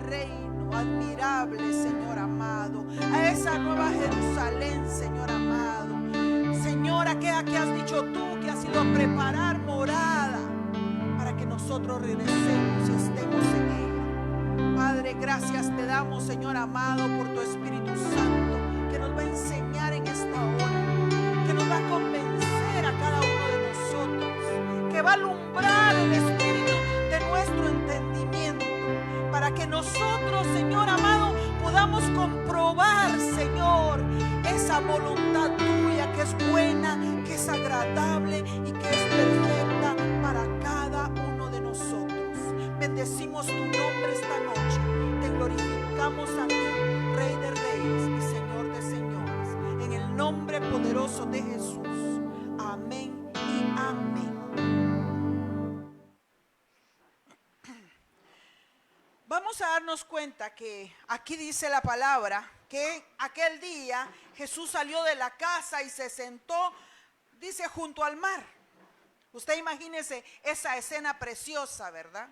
reino admirable, Señor amado, a esa nueva Jerusalén, Señor amado. Señor, aquella que has dicho tú, que has ido a preparar morada para que nosotros regresemos y estemos en ella. Padre, gracias te damos, Señor amado, por tu Espíritu Santo, que nos va a enseñar en esta hora, que nos va a convencer a cada uno de nosotros, que va a alumbrar el Espíritu de nuestro entendimiento, para que nosotros, Señor amado, podamos comprobar, Señor, esa voluntad tuya que es buena, que es agradable y que es perfecta para cada uno de nosotros. Bendecimos tu nombre esta noche, te glorificamos a ti, Rey de Reyes y Señor de Señores, en el nombre poderoso de Jesús. Amén y amén. Vamos a darnos cuenta que aquí dice la palabra que aquel día Jesús salió de la casa y se sentó, dice, junto al mar. Usted imagínese esa escena preciosa, ¿verdad?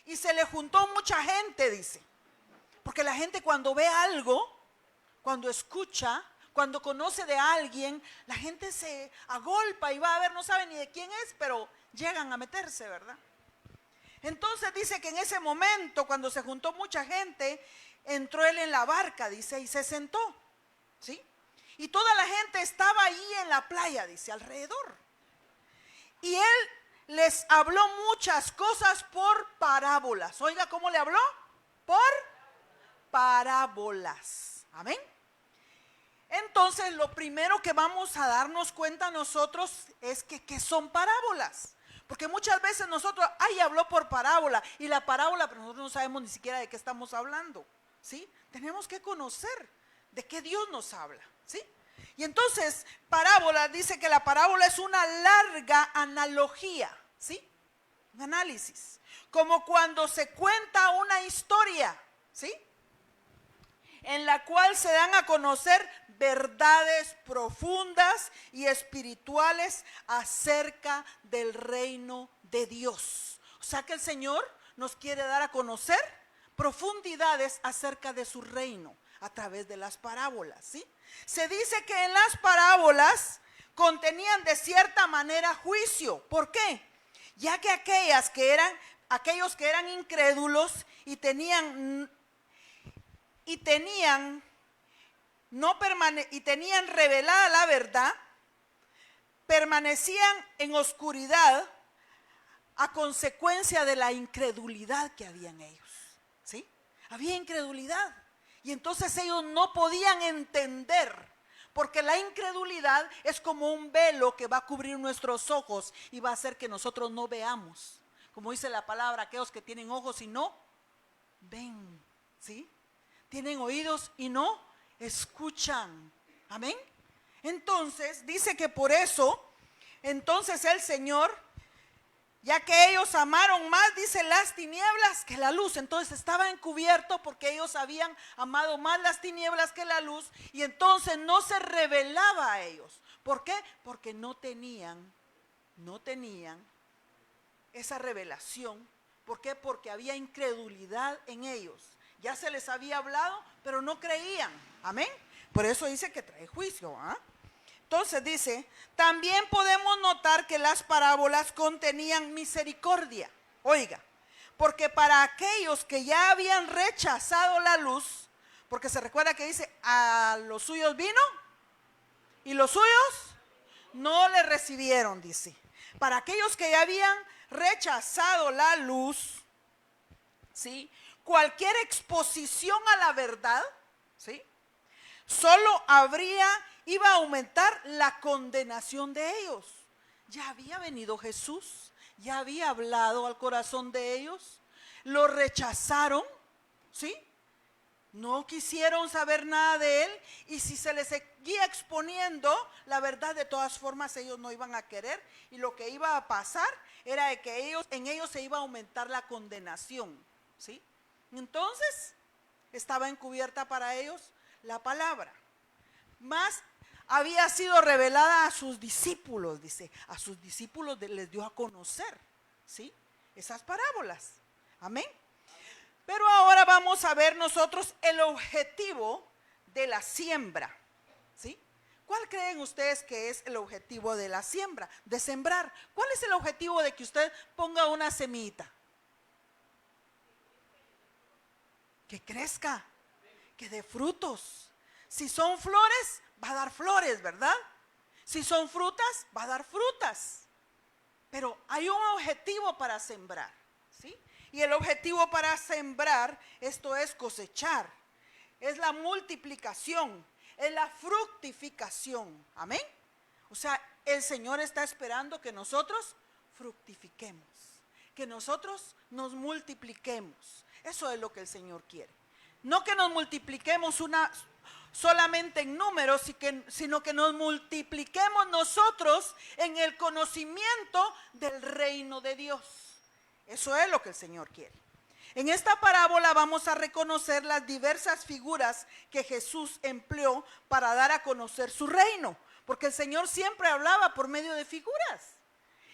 Y se le juntó mucha gente, dice, porque la gente cuando ve algo, cuando escucha, cuando conoce de alguien, la gente se agolpa y va a ver, no sabe ni de quién es, pero llegan a meterse, ¿verdad? Entonces dice que en ese momento, cuando se juntó mucha gente, entró él en la barca, dice, y se sentó, ¿sí? Y toda la gente estaba ahí en la playa, dice, alrededor. Y él les habló muchas cosas por parábolas. Oiga, ¿cómo le habló? Por parábolas. Amén. Entonces, lo primero que vamos a darnos cuenta nosotros es que son parábolas. Porque muchas veces nosotros, habló por parábola, y la parábola, pero nosotros no sabemos ni siquiera de qué estamos hablando, ¿sí? Tenemos que conocer de qué Dios nos habla, ¿sí? Y entonces, parábola, dice que la parábola es una larga analogía, ¿sí? Un análisis, como cuando se cuenta una historia, ¿sí? En la cual se dan a conocer verdades profundas y espirituales acerca del reino de Dios. O sea que el Señor nos quiere dar a conocer profundidades acerca de su reino a través de las parábolas, ¿sí? Se dice que en las parábolas contenían de cierta manera juicio. ¿Por qué? Ya que aquellos que eran incrédulos y tenían revelada la verdad, permanecían en oscuridad a consecuencia de la incredulidad que había en ellos, ¿sí? Había incredulidad y entonces ellos no podían entender, porque la incredulidad es como un velo que va a cubrir nuestros ojos y va a hacer que nosotros no veamos. Como dice la palabra, aquellos que tienen ojos y no ven, ¿sí? Tienen oídos y no escuchan. Amén. Entonces dice que por eso, entonces el Señor, ya que ellos amaron más, dice, las tinieblas que la luz. Entonces estaba encubierto porque ellos habían amado más las tinieblas que la luz, y entonces no se revelaba a ellos. ¿Por qué? Porque no tenían esa revelación. ¿Por qué? Porque había incredulidad en ellos. Ya se les había hablado, pero no creían. Amén. Por eso dice que trae juicio. Entonces dice, también podemos notar que las parábolas contenían misericordia. Oiga, porque para aquellos que ya habían rechazado la luz, porque se recuerda que dice, a los suyos vino y los suyos no le recibieron, dice. Para aquellos que ya habían rechazado la luz, ¿sí? Cualquier exposición a la verdad, ¿sí? Solo iba a aumentar la condenación de ellos. Ya había venido Jesús, ya había hablado al corazón de ellos, lo rechazaron, ¿sí? No quisieron saber nada de él, y si se les seguía exponiendo la verdad, de todas formas ellos no iban a querer, y lo que iba a pasar era de que en ellos se iba a aumentar la condenación, ¿sí? Entonces estaba encubierta para ellos la palabra, más había sido revelada a sus discípulos, dice, a sus discípulos les dio a conocer, ¿sí? Esas parábolas, amén. Pero ahora vamos a ver nosotros el objetivo de la siembra, ¿sí? ¿Cuál creen ustedes que es el objetivo de la siembra? De sembrar. ¿Cuál es el objetivo de que usted ponga una semillita? Que crezca, que dé frutos. Si son flores, va a dar flores, ¿verdad? Si son frutas, va a dar frutas. Pero hay un objetivo para sembrar, ¿sí? Y el objetivo para sembrar, esto es cosechar, es la multiplicación, es la fructificación. Amén. O sea, el Señor está esperando que nosotros fructifiquemos, que nosotros nos multipliquemos. Eso es lo que el Señor quiere. No que nos multipliquemos solamente en números, sino que nos multipliquemos nosotros en el conocimiento del reino de Dios. Eso es lo que el Señor quiere. En esta parábola vamos a reconocer las diversas figuras que Jesús empleó para dar a conocer su reino, porque el Señor siempre hablaba por medio de figuras.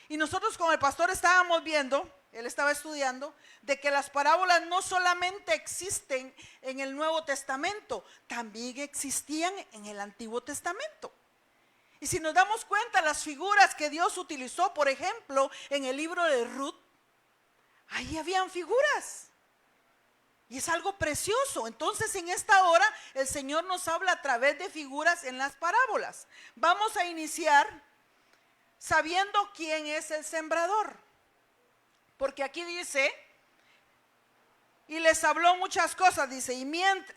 Y nosotros con el pastor estábamos viendo, él estaba estudiando, de que las parábolas no solamente existen en el Nuevo Testamento, también existían en el Antiguo Testamento. Y si nos damos cuenta, las figuras que Dios utilizó, por ejemplo, en el libro de Ruth, ahí habían figuras. Y es algo precioso. Entonces en esta hora el Señor nos habla a través de figuras en las parábolas. Vamos a iniciar sabiendo quién es el sembrador. Porque aquí dice, y les habló muchas cosas, dice, y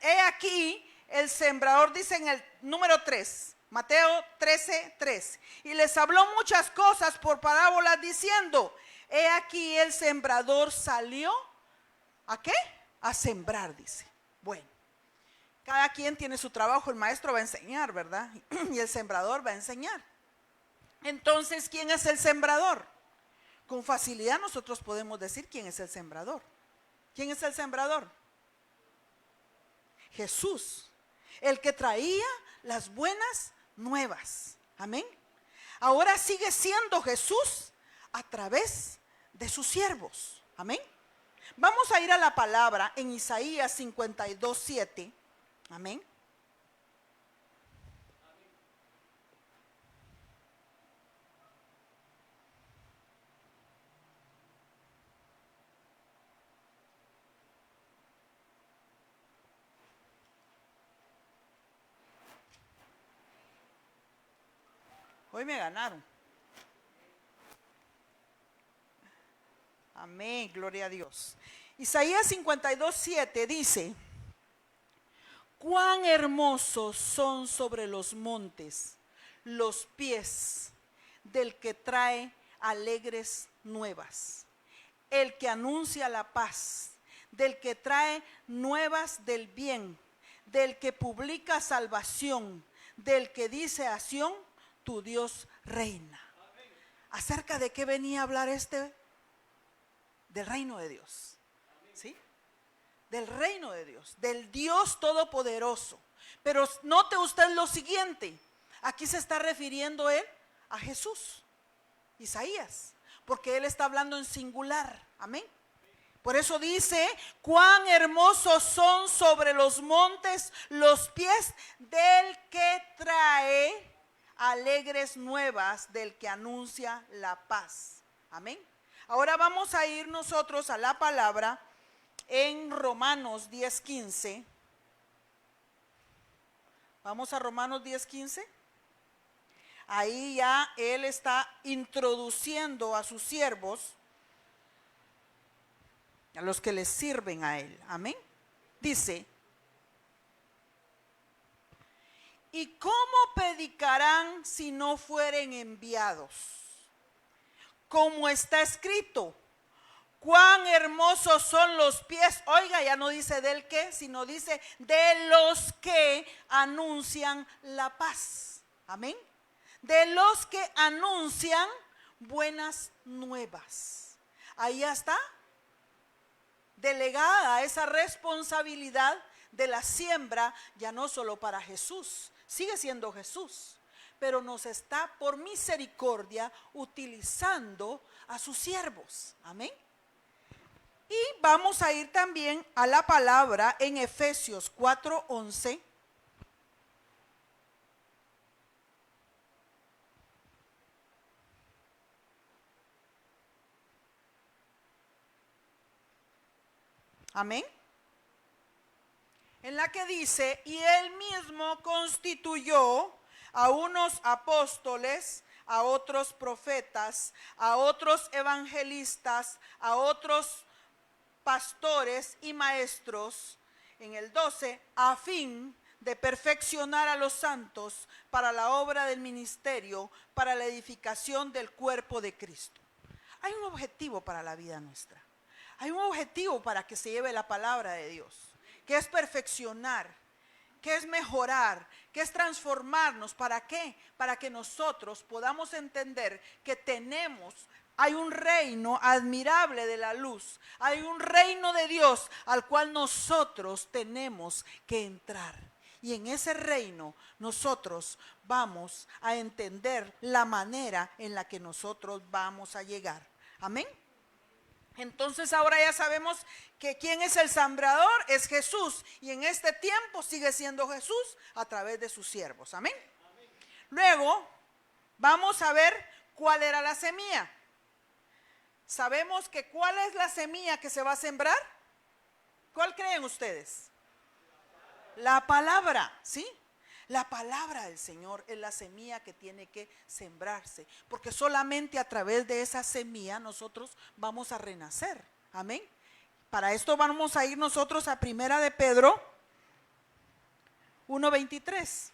he aquí el sembrador, dice en el número 3, Mateo 13:3, y les habló muchas cosas por parábolas diciendo, he aquí el sembrador salió, ¿a qué? A sembrar, dice. Bueno, cada quien tiene su trabajo, el maestro va a enseñar, ¿verdad? Y el sembrador va a enseñar. Entonces, ¿quién es el sembrador? Con facilidad nosotros podemos decir quién es el sembrador. ¿Quién es el sembrador? Jesús, el que traía las buenas nuevas. Amén. Ahora sigue siendo Jesús a través de sus siervos. Amén. Vamos a ir a la palabra en Isaías 52:7. Amén. Hoy me ganaron. Amén, gloria a Dios. Isaías 52:7 dice, cuán hermosos son sobre los montes los pies del que trae alegres nuevas, el que anuncia la paz, del que trae nuevas del bien, del que publica salvación, del que dice a Sión, tu Dios reina. ¿Acerca de qué venía a hablar del reino de Dios? ¿Sí? Del reino de Dios, del Dios todopoderoso. Pero note usted lo siguiente, aquí se está refiriendo él a Jesús, Isaías, porque él está hablando en singular. Amén. Por eso dice, cuán hermosos son sobre los montes los pies del que trae alegres nuevas, del que anuncia la paz. Amén. Ahora vamos a ir nosotros a la palabra en Romanos 10:15. Vamos a Romanos 10:15. Ahí ya él está introduciendo a sus siervos, a los que les sirven a él. Amén. Dice, ¿y cómo predicarán si no fueren enviados? Como está escrito, cuán hermosos son los pies. Oiga, ya no dice del que, sino dice de los que anuncian la paz. Amén. De los que anuncian buenas nuevas. Ahí ya está delegada esa responsabilidad de la siembra, ya no solo para Jesús, sigue siendo Jesús, pero nos está por misericordia utilizando a sus siervos. Amén. Y vamos a ir también a la palabra en Efesios 4:11. Amén. En la que dice, y él mismo constituyó a unos apóstoles, a otros profetas, a otros evangelistas, a otros pastores y maestros, en el 12, a fin de perfeccionar a los santos para la obra del ministerio, para la edificación del cuerpo de Cristo. Hay un objetivo para la vida nuestra. Hay un objetivo para que se lleve la palabra de Dios, que es perfeccionar, que es mejorar, que es transformarnos. ¿Para qué? Para que nosotros podamos entender que hay un reino admirable de la luz, hay un reino de Dios al cual nosotros tenemos que entrar. Y en ese reino nosotros vamos a entender la manera en la que nosotros vamos a llegar. Amén. Entonces ahora ya sabemos que quién es el sembrador, es Jesús, y en este tiempo sigue siendo Jesús a través de sus siervos. Amén. Luego vamos a ver cuál era la semilla. Sabemos que cuál es la semilla que se va a sembrar. ¿Cuál creen ustedes? La palabra, ¿sí? La palabra del Señor es la semilla que tiene que sembrarse, porque solamente a través de esa semilla nosotros vamos a renacer. Amén. Para esto vamos a ir nosotros a Primera de Pedro 1:23.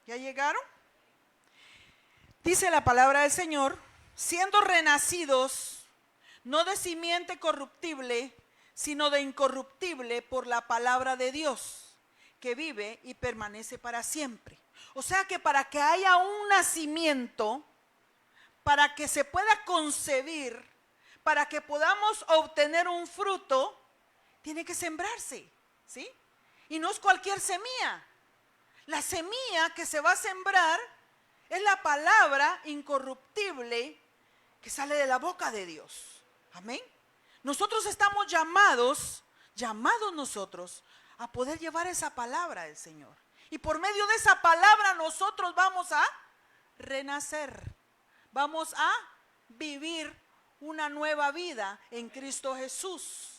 ¿Ya llegaron? Dice la palabra del Señor, siendo renacidos, no de simiente corruptible, sino de incorruptible por la palabra de Dios, que vive y permanece para siempre. O sea que para que haya un nacimiento, para que se pueda concebir, para que podamos obtener un fruto, tiene que sembrarse, ¿sí? Y no es cualquier semilla. La semilla que se va a sembrar es la palabra incorruptible que sale de la boca de Dios. Amén. Nosotros estamos llamados nosotros a poder llevar esa palabra del Señor. Y por medio de esa palabra nosotros vamos a renacer. Vamos a vivir una nueva vida en Cristo Jesús.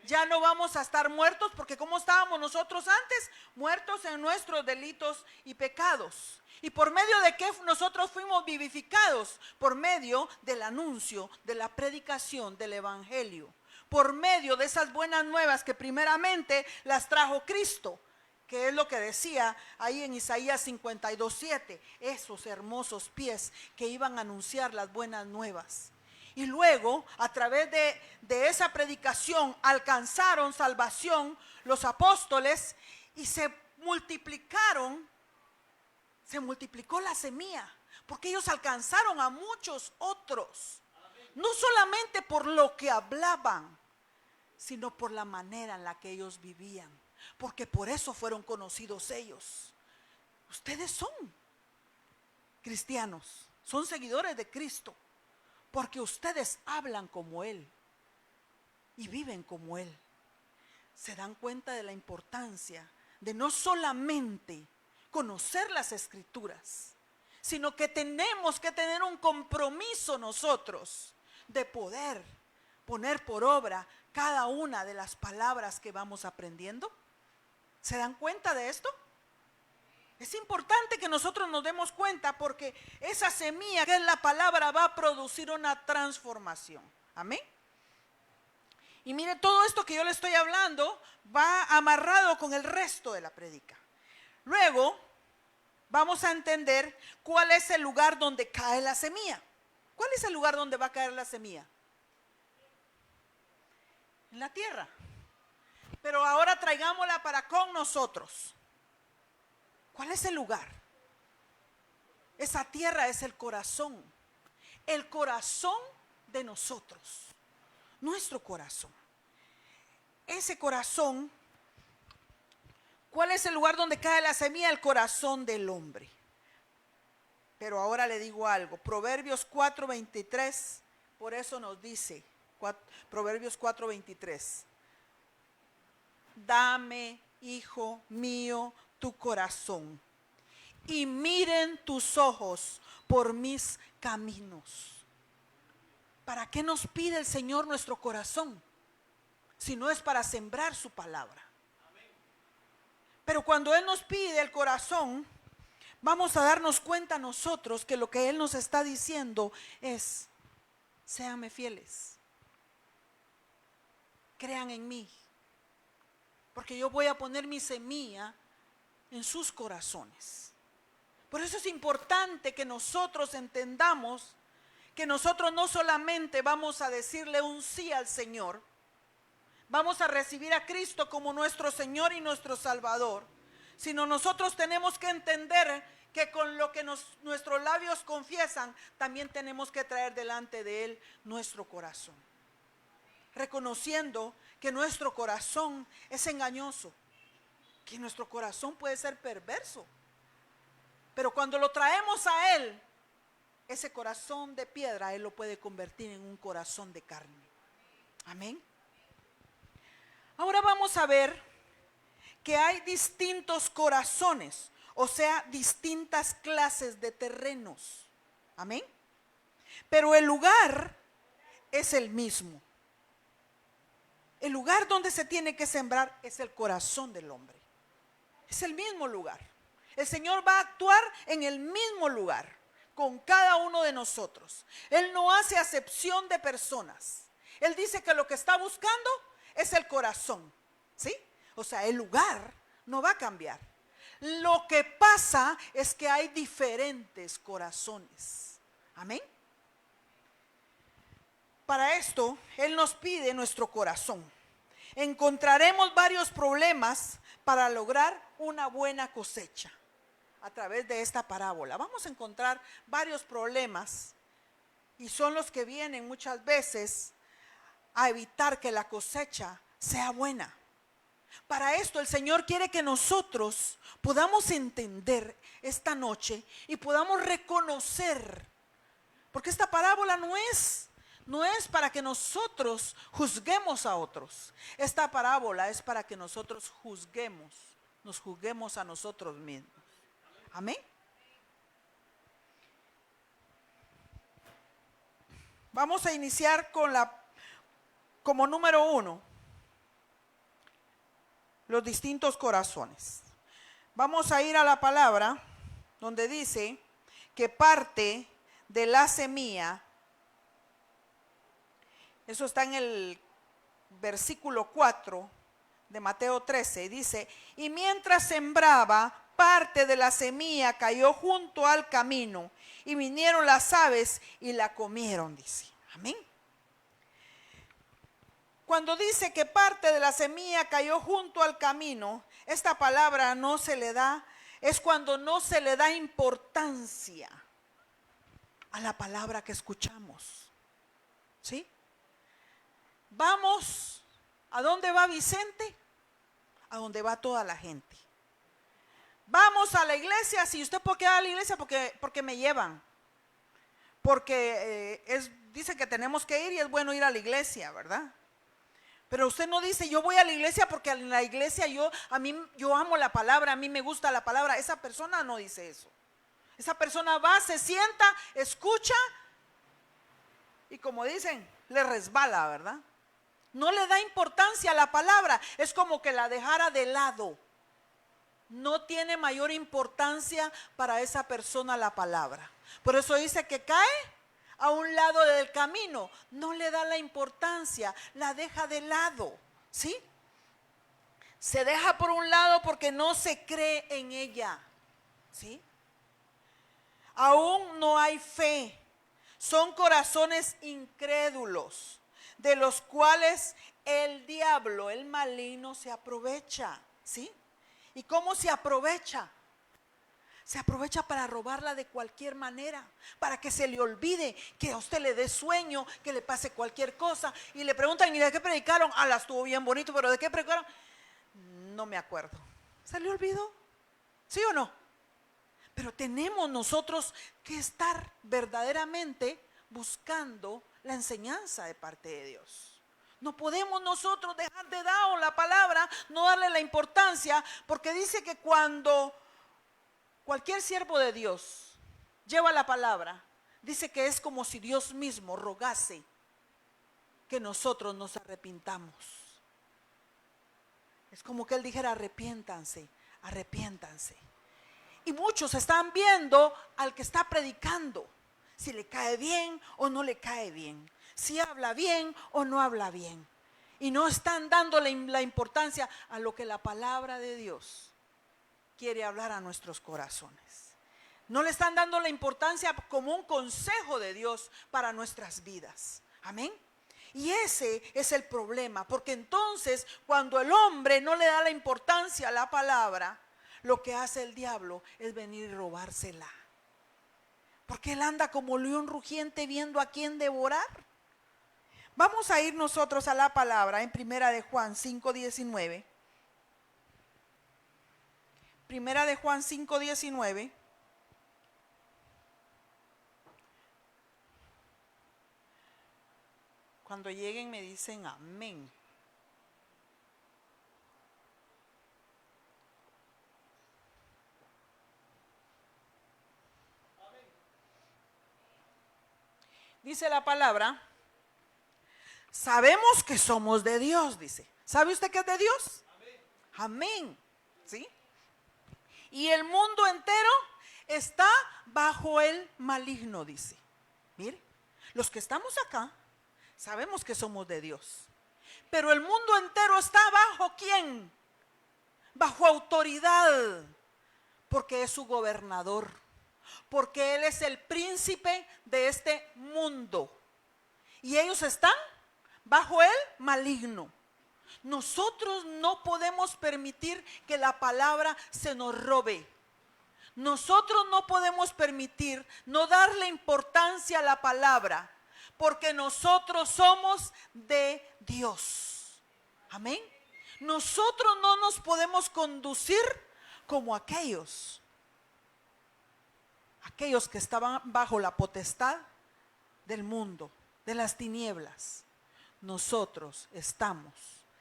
Ya no vamos a estar muertos, porque como estábamos nosotros antes, muertos en nuestros delitos y pecados. ¿Y por medio de qué nosotros fuimos vivificados? Por medio del anuncio, de la predicación del evangelio. Por medio de esas buenas nuevas que primeramente las trajo Cristo, que es lo que decía ahí en Isaías 52:7, esos hermosos pies que iban a anunciar las buenas nuevas. Y luego, a través de esa predicación, alcanzaron salvación los apóstoles y se multiplicó la semilla, porque ellos alcanzaron a muchos otros. No solamente por lo que hablaban, sino por la manera en la que ellos vivían, porque por eso fueron conocidos ellos. Ustedes son cristianos, son seguidores de Cristo, porque ustedes hablan como Él y viven como Él. Se dan cuenta de la importancia de no solamente conocer las Escrituras, sino que tenemos que tener un compromiso nosotros de poder poner por obra cada una de las palabras que vamos aprendiendo. ¿Se dan cuenta de esto? Es importante que nosotros nos demos cuenta, porque esa semilla que es la palabra va a producir una transformación. Amén. Y mire, todo esto que yo le estoy hablando va amarrado con el resto de la prédica. Luego vamos a entender cuál es el lugar donde cae la semilla. ¿Cuál es el lugar donde va a caer la semilla? En la tierra. Pero ahora traigámosla para con nosotros. ¿Cuál es el lugar? Esa tierra es el corazón de nosotros, nuestro corazón. ese corazón, ¿cuál es el lugar donde cae la semilla? El corazón del hombre. Pero ahora le digo algo, Proverbios 4:23, por eso nos dice, Proverbios 4:23, dame, hijo mío, tu corazón, y miren tus ojos por mis caminos. ¿Para qué nos pide el Señor nuestro corazón? Si no es para sembrar su palabra. Pero cuando Él nos pide el corazón, vamos a darnos cuenta nosotros que lo que Él nos está diciendo es: séanme fieles, crean en mí, porque yo voy a poner mi semilla en sus corazones. Por eso es importante que nosotros entendamos que nosotros no solamente vamos a decirle un sí al Señor, vamos a recibir a Cristo como nuestro Señor y nuestro Salvador, sino nosotros tenemos que entender que con lo que nuestros labios confiesan, también tenemos que traer delante de Él nuestro corazón, reconociendo que nuestro corazón es engañoso, que nuestro corazón puede ser perverso, pero cuando lo traemos a Él, ese corazón de piedra Él lo puede convertir en un corazón de carne. Amén. Ahora vamos a ver que hay distintos corazones, o sea, distintas clases de terrenos. Amén. Pero el lugar es el mismo. El lugar donde se tiene que sembrar es el corazón del hombre. Es el mismo lugar. El Señor va a actuar en el mismo lugar con cada uno de nosotros. Él no hace acepción de personas. Él dice que lo que está buscando es el corazón, ¿sí? O sea, el lugar no va a cambiar. Lo que pasa es que hay diferentes corazones. Amén. Para esto, Él nos pide nuestro corazón. Encontraremos varios problemas para lograr una buena cosecha a través de esta parábola. Vamos a encontrar varios problemas y son los que vienen muchas veces a evitar que la cosecha sea buena. Para esto el Señor quiere que nosotros podamos entender esta noche y podamos reconocer, porque esta parábola no es para que nosotros juzguemos a otros. Esta parábola es para que nosotros nos juzguemos a nosotros mismos. Amén. Vamos a iniciar como número 1, los distintos corazones. Vamos a ir a la palabra donde dice que parte de la semilla, eso está en el versículo 4 de Mateo 13, dice: y mientras sembraba, parte de la semilla cayó junto al camino, y vinieron las aves y la comieron, dice. Amén. Cuando dice que parte de la semilla cayó junto al camino, esta palabra no se le da, es cuando no se le da importancia a la palabra que escuchamos. ¿Sí? Vamos, ¿a dónde va Vicente? A donde va toda la gente. Vamos a la iglesia. Si usted, ¿por qué va a la iglesia? Porque me llevan. Porque dice que tenemos que ir y es bueno ir a la iglesia, ¿verdad? Pero usted no dice: yo voy a la iglesia porque en la iglesia yo amo la palabra, a mí me gusta la palabra. Esa persona no dice eso. Esa persona va, se sienta, escucha y, como dicen, le resbala, ¿verdad? No le da importancia a la palabra. Es como que la dejara de lado. No tiene mayor importancia para esa persona la palabra. Por eso dice que cae a un lado del camino. No le da la importancia, la deja de lado, ¿sí? Se deja por un lado porque no se cree en ella, ¿sí? Aún no hay fe. Son corazones incrédulos, de los cuales el diablo, el maligno, se aprovecha, ¿sí? ¿Y cómo se aprovecha? se aprovecha para robarla de cualquier manera, para que se le olvide, que a usted le dé sueño, que le pase cualquier cosa. Y le preguntan, ¿y de qué predicaron? Ah, la estuvo bien bonito, pero ¿de qué predicaron? No me acuerdo. ¿Se le olvidó? ¿Sí o no? Pero tenemos nosotros que estar verdaderamente buscando la enseñanza de parte de Dios. No podemos nosotros dejar de lado la palabra, no darle la importancia, porque dice que cuando cualquier siervo de Dios lleva la palabra, dice que es como si Dios mismo rogase que nosotros nos arrepintamos. Es como que Él dijera, arrepiéntanse, arrepiéntanse. Y muchos están viendo al que está predicando, si le cae bien o no le cae bien, si habla bien o no habla bien. Y no están dándole la importancia a lo que la palabra de Dios quiere hablar a nuestros corazones. No le están dando la importancia como un consejo de Dios para nuestras vidas. Amén. Y ese es el problema, porque entonces cuando el hombre no le da la importancia a la palabra, lo que hace el diablo es venir y robársela. Porque él anda como león rugiente viendo a quién devorar. Vamos a ir nosotros a la palabra en Primera de Juan 5:19. Primera de Juan 5:19. Cuando lleguen me dicen amén. Dice la palabra, sabemos que somos de Dios, dice. ¿Sabe usted que es de Dios? Amén. ¿Sí? Y el mundo entero está bajo el maligno, dice. Mire, los que estamos acá sabemos que somos de Dios. Pero el mundo entero está bajo ¿quién? Bajo autoridad, porque es su gobernador, porque Él es el príncipe de este mundo. Y ellos están bajo el maligno. Nosotros no podemos permitir que la palabra se nos robe. Nosotros no podemos permitir no darle importancia a la palabra, porque nosotros somos de Dios. Amén. Nosotros no nos podemos conducir como aquellos que estaban bajo la potestad del mundo, de las tinieblas. Nosotros estamos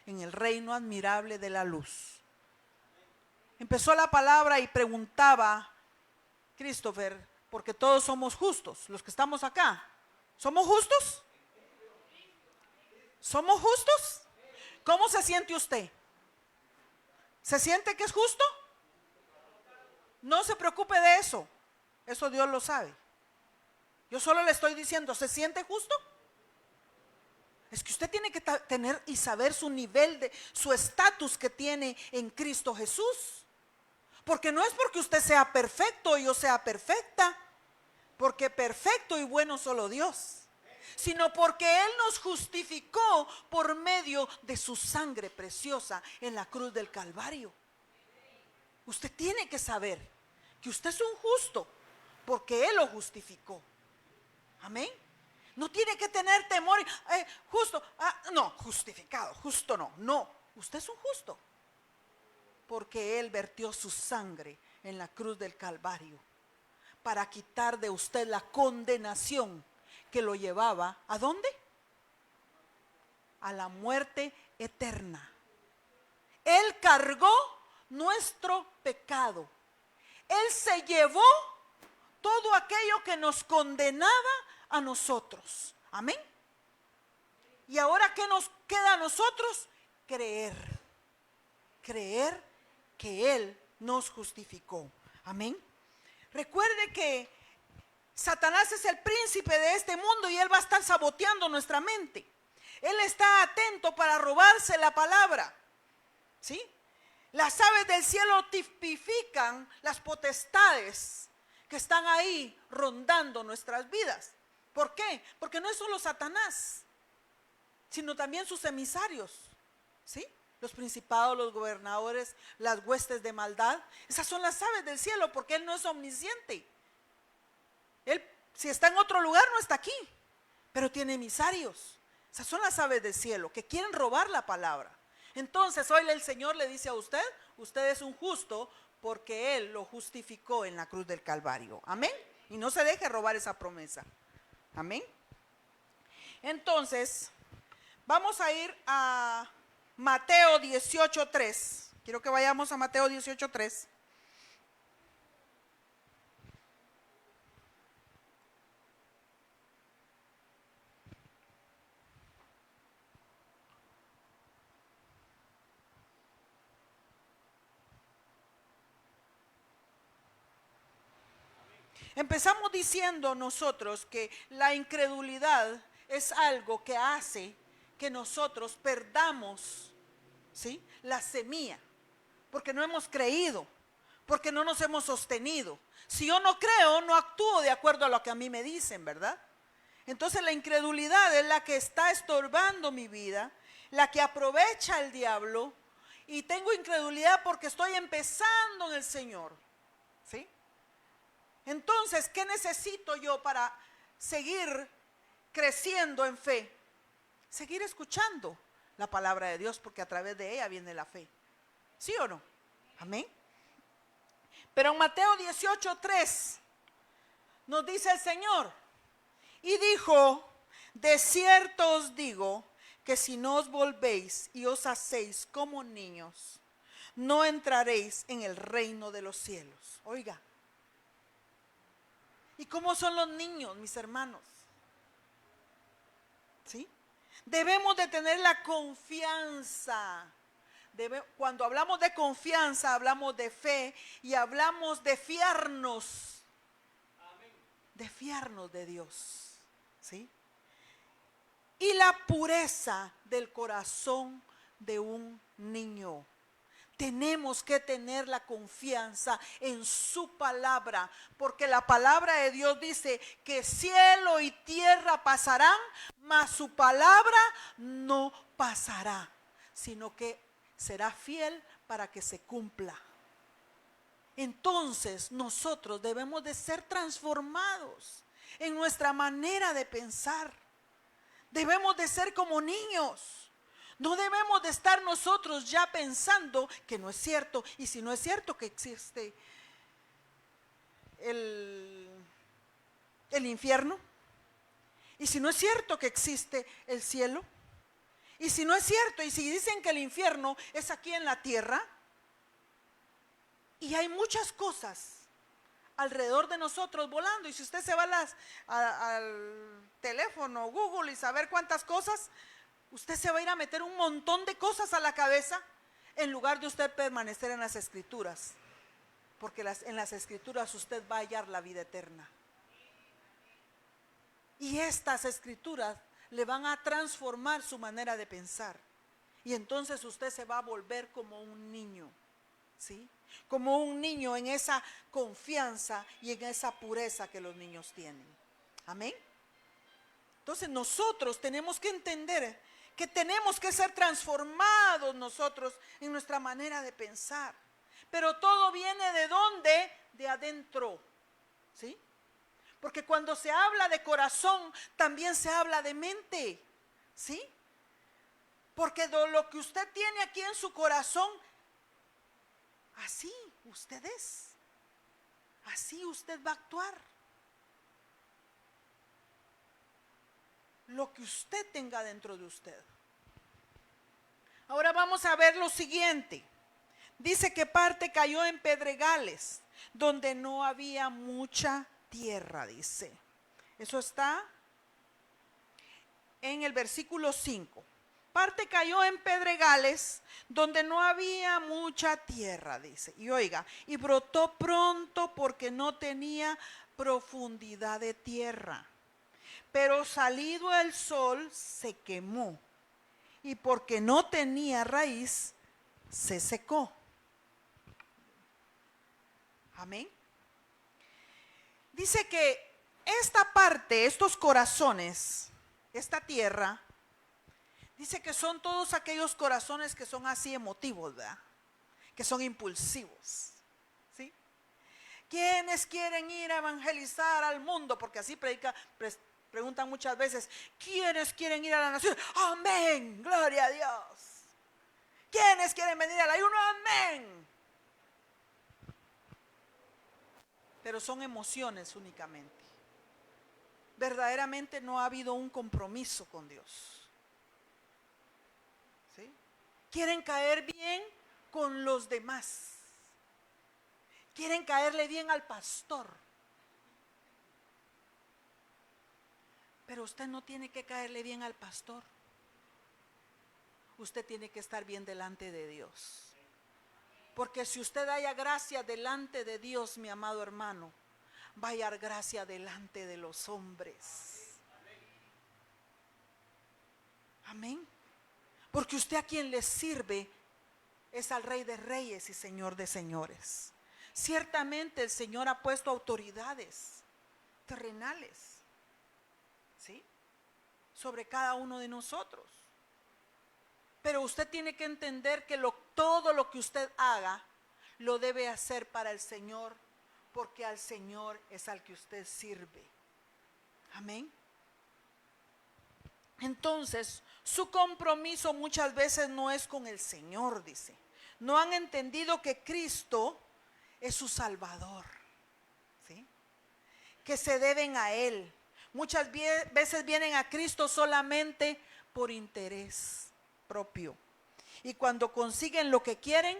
en el reino admirable de la luz. Empezó la palabra y preguntaba Christopher, porque todos somos justos, los que estamos acá. ¿Somos justos? ¿Somos justos? ¿Cómo se siente usted? ¿Se siente que es justo? No se preocupe de eso. Eso Dios lo sabe. Yo solo le estoy diciendo, ¿se siente justo? Es que usted tiene que tener y saber su nivel de su estatus que tiene en Cristo Jesús. Porque no es porque usted sea perfecto o yo sea perfecta, porque perfecto y bueno solo Dios, sino porque Él nos justificó por medio de su sangre preciosa en la cruz del Calvario. Usted tiene que saber que usted es un justo porque Él lo justificó. Amén. No tiene que tener temor, justo, no, justificado, justo no, usted es un justo porque Él vertió su sangre en la cruz del Calvario para quitar de usted la condenación que lo llevaba, ¿a dónde? A la muerte eterna. Él cargó nuestro pecado. Él se llevó todo aquello que nos condenaba a nosotros. Amén. Y ahora, ¿qué nos queda a nosotros? Creer que Él nos justificó. Amén. Recuerde que Satanás es el príncipe de este mundo y él va a estar saboteando nuestra mente. Él está atento para robarse la palabra. ¿Sí? Las aves del cielo tipifican las potestades que están ahí rondando nuestras vidas. ¿Por qué? Porque no es solo Satanás, sino también sus emisarios. ¿Sí? los principados, los gobernadores, las huestes de maldad. Esas son las aves del cielo, porque Él no es omnisciente. Él, si está en otro lugar, no está aquí, pero tiene emisarios. Esas son las aves del cielo que quieren robar la palabra. Entonces hoy el Señor le dice a usted, usted es un justo porque Él lo justificó en la cruz del Calvario. Amén. Y no se deje robar esa promesa. Amén. Entonces, vamos a ir a Mateo 18:3. Quiero que vayamos a Mateo 18:3. Empezamos diciendo nosotros que la incredulidad es algo que hace que nosotros perdamos, ¿sí?, la semilla, porque no hemos creído, porque no nos hemos sostenido. Si yo no creo, no actúo de acuerdo a lo que a mí me dicen, ¿verdad? Entonces la incredulidad es la que está estorbando mi vida, la que aprovecha el diablo, y tengo incredulidad porque estoy empezando en el Señor, ¿sí? Entonces, ¿qué necesito yo para seguir creciendo en fe? Seguir escuchando la palabra de Dios, porque a través de ella viene la fe. ¿Sí o no? Amén. Pero en Mateo 18:3 nos dice el Señor, y dijo, de cierto os digo que si no os volvéis y os hacéis como niños, no entraréis en el reino de los cielos. Oiga. ¿Y cómo son los niños, mis hermanos? ¿Sí? Debemos de tener la confianza. Cuando hablamos de confianza, hablamos de fe y hablamos de fiarnos. De fiarnos de Dios. ¿Sí? Y la pureza del corazón de un niño. Tenemos que tener la confianza en su palabra, porque la palabra de Dios dice que cielo y tierra pasarán, mas su palabra no pasará, sino que será fiel para que se cumpla. Entonces nosotros debemos de ser transformados en nuestra manera de pensar. Debemos de ser como niños. No debemos de estar nosotros ya pensando que no es cierto, y si no es cierto que existe el infierno, y si no es cierto que existe el cielo, y si no es cierto, y si dicen que el infierno es aquí en la tierra, y hay muchas cosas alrededor de nosotros volando, y si usted se va al teléfono Google y saber cuántas cosas, usted se va a ir a meter un montón de cosas a la cabeza en lugar de usted permanecer en las escrituras, porque en las escrituras usted va a hallar la vida eterna. Y estas escrituras le van a transformar su manera de pensar, y entonces usted se va a volver como un niño, ¿sí? Como un niño en esa confianza y en esa pureza que los niños tienen. Amén. Entonces nosotros tenemos que entender que tenemos que ser transformados nosotros en nuestra manera de pensar. Pero todo viene ¿de dónde? De adentro, ¿sí? Porque cuando se habla de corazón, también se habla de mente, ¿sí? Porque lo que usted tiene aquí en su corazón, así usted es. Así usted va a actuar. Lo que usted tenga dentro de usted. Ahora vamos a ver lo siguiente. Dice que parte cayó en pedregales, donde no había mucha tierra, dice. Eso está en el versículo 5. Parte cayó en pedregales, donde no había mucha tierra, dice. Y oiga, y brotó pronto porque no tenía profundidad de tierra. Pero salido el sol se quemó, y porque no tenía raíz, se secó. Amén. Dice que esta parte, estos corazones, esta tierra, Dice que son todos aquellos corazones que son así emotivos, ¿verdad? Que son impulsivos, ¿sí? ¿Quiénes quieren ir a evangelizar al mundo? Porque así preguntan muchas veces, ¿quiénes quieren ir a la nación? Amén, gloria a Dios. ¿Quiénes quieren venir al ayuno? Amén. Pero son emociones únicamente. Verdaderamente no ha habido un compromiso con Dios. ¿Sí? Quieren caer bien con los demás. Quieren caerle bien al pastor. Pero usted no tiene que caerle bien al pastor. Usted tiene que estar bien delante de Dios. Porque si usted haya gracia delante de Dios, mi amado hermano, va a hallar gracia delante de los hombres. Amén. Porque usted a quien le sirve es al Rey de Reyes y Señor de Señores. Ciertamente el Señor ha puesto autoridades terrenales, ¿sí?, sobre cada uno de nosotros. Pero usted tiene que entender que todo lo que usted haga lo debe hacer para el Señor, porque al Señor es al que usted sirve. Amén. Entonces, su compromiso muchas veces no es con el Señor, dice. No han entendido que Cristo es su Salvador, ¿sí?, que se deben a Él. Muchas veces vienen a Cristo solamente por interés propio. Y cuando consiguen lo que quieren,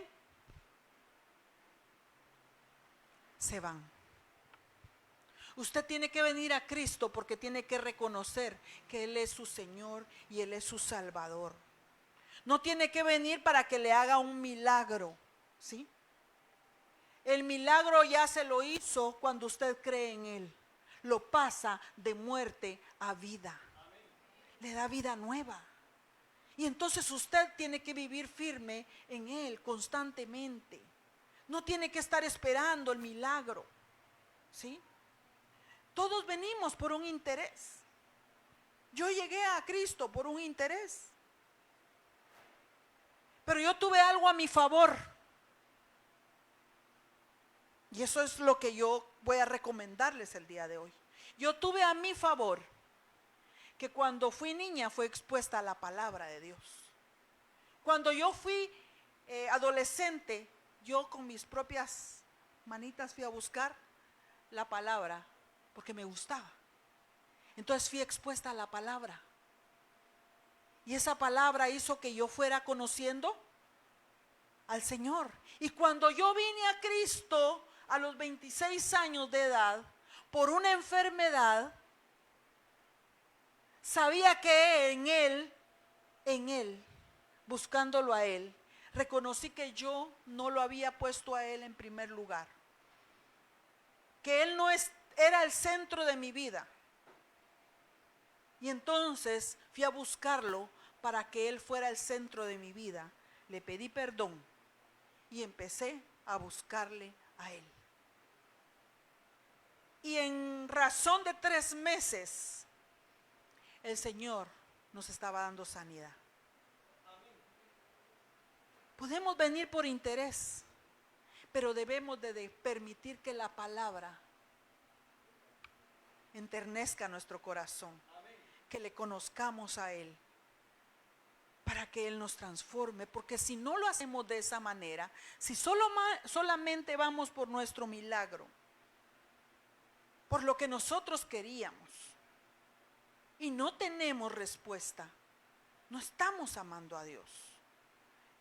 se van. Usted tiene que venir a Cristo porque tiene que reconocer que Él es su Señor y Él es su Salvador. No tiene que venir para que le haga un milagro, ¿sí? El milagro ya se lo hizo cuando usted cree en Él. Lo pasa de muerte a vida. Le da vida nueva. Y entonces usted tiene que vivir firme en Él constantemente. No tiene que estar esperando el milagro, ¿sí? Todos venimos por un interés. Yo llegué a Cristo por un interés. Pero yo tuve algo a mi favor. Y eso es lo que yo voy a recomendarles el día de hoy. Yo tuve a mi favor que cuando fui niña fue expuesta a la palabra de Dios. Cuando yo fui adolescente, yo con mis propias manitas fui a buscar la palabra porque me gustaba. Entonces fui expuesta a la palabra. Y esa palabra hizo que yo fuera conociendo al Señor. Y cuando yo vine a Cristo a los 26 años de edad, por una enfermedad, sabía que en Él, buscándolo a Él, reconocí que yo no lo había puesto a Él en primer lugar. Que Él no era el centro de mi vida. Y entonces fui a buscarlo para que Él fuera el centro de mi vida. Le pedí perdón y empecé a buscarle a Él. Y en razón de 3 meses, el Señor nos estaba dando sanidad. Podemos venir por interés, pero debemos de permitir que la palabra enternezca nuestro corazón, que le conozcamos a Él, para que Él nos transforme. Porque si no lo hacemos de esa manera, si solamente vamos por nuestro milagro, por lo que nosotros queríamos, y no tenemos respuesta, no estamos amando a Dios.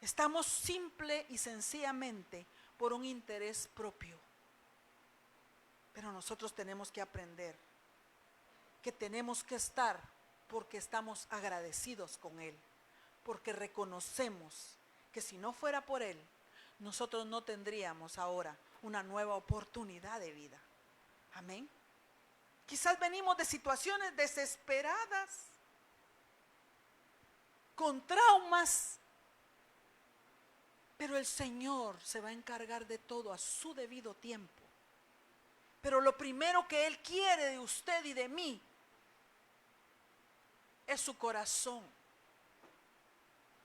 Estamos simple y sencillamente por un interés propio. Pero nosotros tenemos que aprender que tenemos que estar porque estamos agradecidos con Él, porque reconocemos que si no fuera por Él, nosotros no tendríamos ahora una nueva oportunidad de vida. Amén. Quizás venimos de situaciones desesperadas, con traumas, pero el Señor se va a encargar de todo a su debido tiempo. Pero lo primero que Él quiere de usted y de mí es su corazón.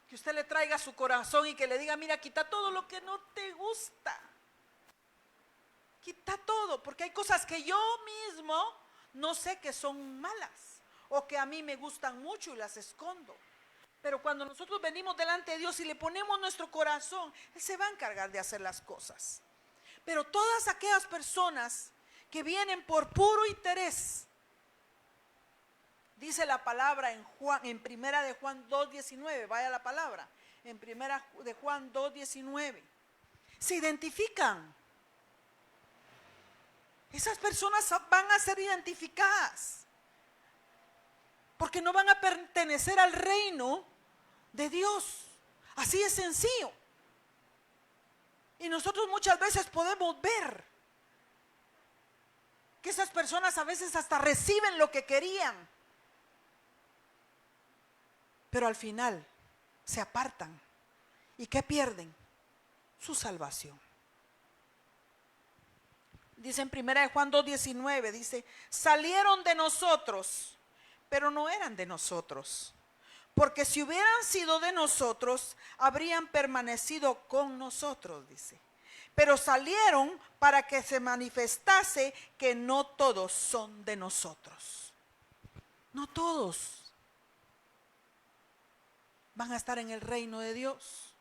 Que usted le traiga a su corazón y que le diga, mira, quita todo lo que no te gusta. Quita todo, porque hay cosas que yo mismo no sé que son malas o que a mí me gustan mucho y las escondo. Pero cuando nosotros venimos delante de Dios y le ponemos nuestro corazón, Él se va a encargar de hacer las cosas. Pero todas aquellas personas que vienen por puro interés, dice la palabra en primera de Juan 2:19, vaya la palabra, en primera de Juan 2:19, se identifican. Esas personas van a ser identificadas, porque no van a pertenecer al reino de Dios. Así es sencillo. Y nosotros muchas veces podemos ver que esas personas a veces hasta reciben lo que querían, pero al final se apartan. ¿Y qué pierden? Su salvación. Dice en primera de Juan 2:19, dice, salieron de nosotros, pero no eran de nosotros. Porque si hubieran sido de nosotros, habrían permanecido con nosotros, dice. Pero salieron para que se manifestase que no todos son de nosotros. No todos van a estar en el reino de Dios.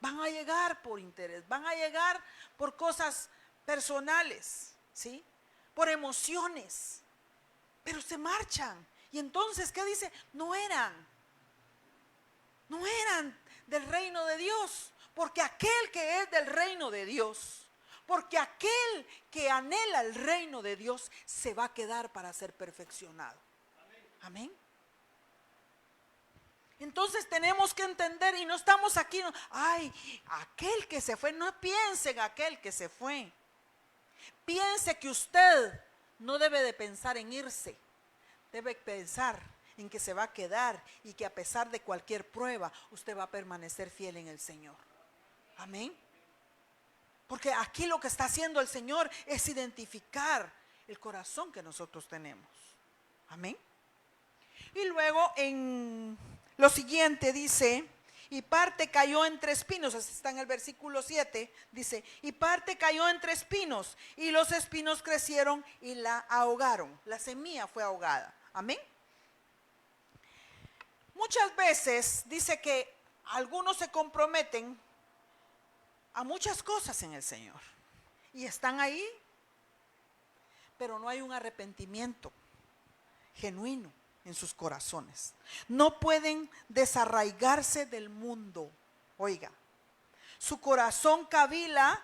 Van a llegar por interés, van a llegar por cosas personales, ¿sí? Por emociones. Pero se marchan. Y entonces, ¿qué dice? No eran del reino de Dios, porque aquel que es del reino de Dios, porque aquel que anhela el reino de Dios, se va a quedar para ser perfeccionado. Amén. Entonces tenemos que entender, y no estamos aquí, ay, aquel que se fue, no piense en aquel que se fue. Piense que usted no debe de pensar en irse, debe pensar en que se va a quedar y que a pesar de cualquier prueba, usted va a permanecer fiel en el Señor. Amén. Porque aquí lo que está haciendo el Señor es identificar el corazón que nosotros tenemos. Amén. Y luego en lo siguiente dice, y parte cayó entre espinos, así está en el versículo 7, dice, y parte cayó entre espinos, y los espinos crecieron y la ahogaron. La semilla fue ahogada. Amén. Muchas veces dice que algunos se comprometen a muchas cosas en el Señor y están ahí, pero no hay un arrepentimiento genuino en sus corazones. No pueden desarraigarse del mundo. Oiga, su corazón cavila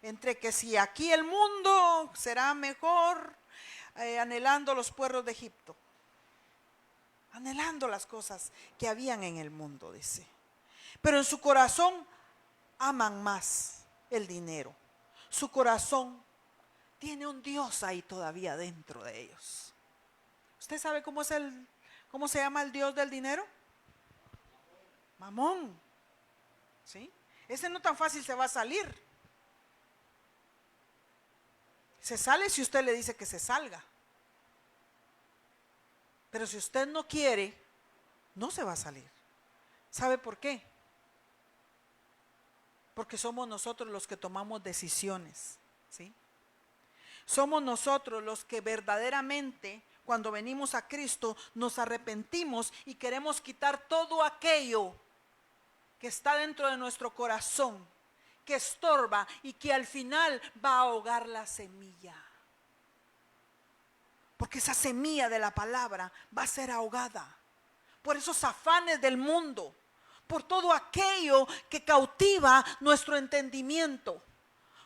entre que si aquí el mundo será mejor, anhelando los puerros de Egipto, anhelando las cosas que habían en el mundo, dice. Pero en su corazón aman más el dinero. Su corazón tiene un Dios ahí todavía dentro de ellos. ¿Usted sabe cómo se llama el Dios del dinero? Mamón. ¿Sí? Ese no tan fácil se va a salir. Se sale si usted le dice que se salga. Pero si usted no quiere, no se va a salir. ¿Sabe por qué? Porque somos nosotros los que tomamos decisiones, ¿sí? Somos nosotros los que verdaderamente, cuando venimos a Cristo, nos arrepentimos y queremos quitar todo aquello que está dentro de nuestro corazón, que estorba y que al final va a ahogar la semilla. Porque esa semilla de la palabra va a ser ahogada por esos afanes del mundo, por todo aquello que cautiva nuestro entendimiento,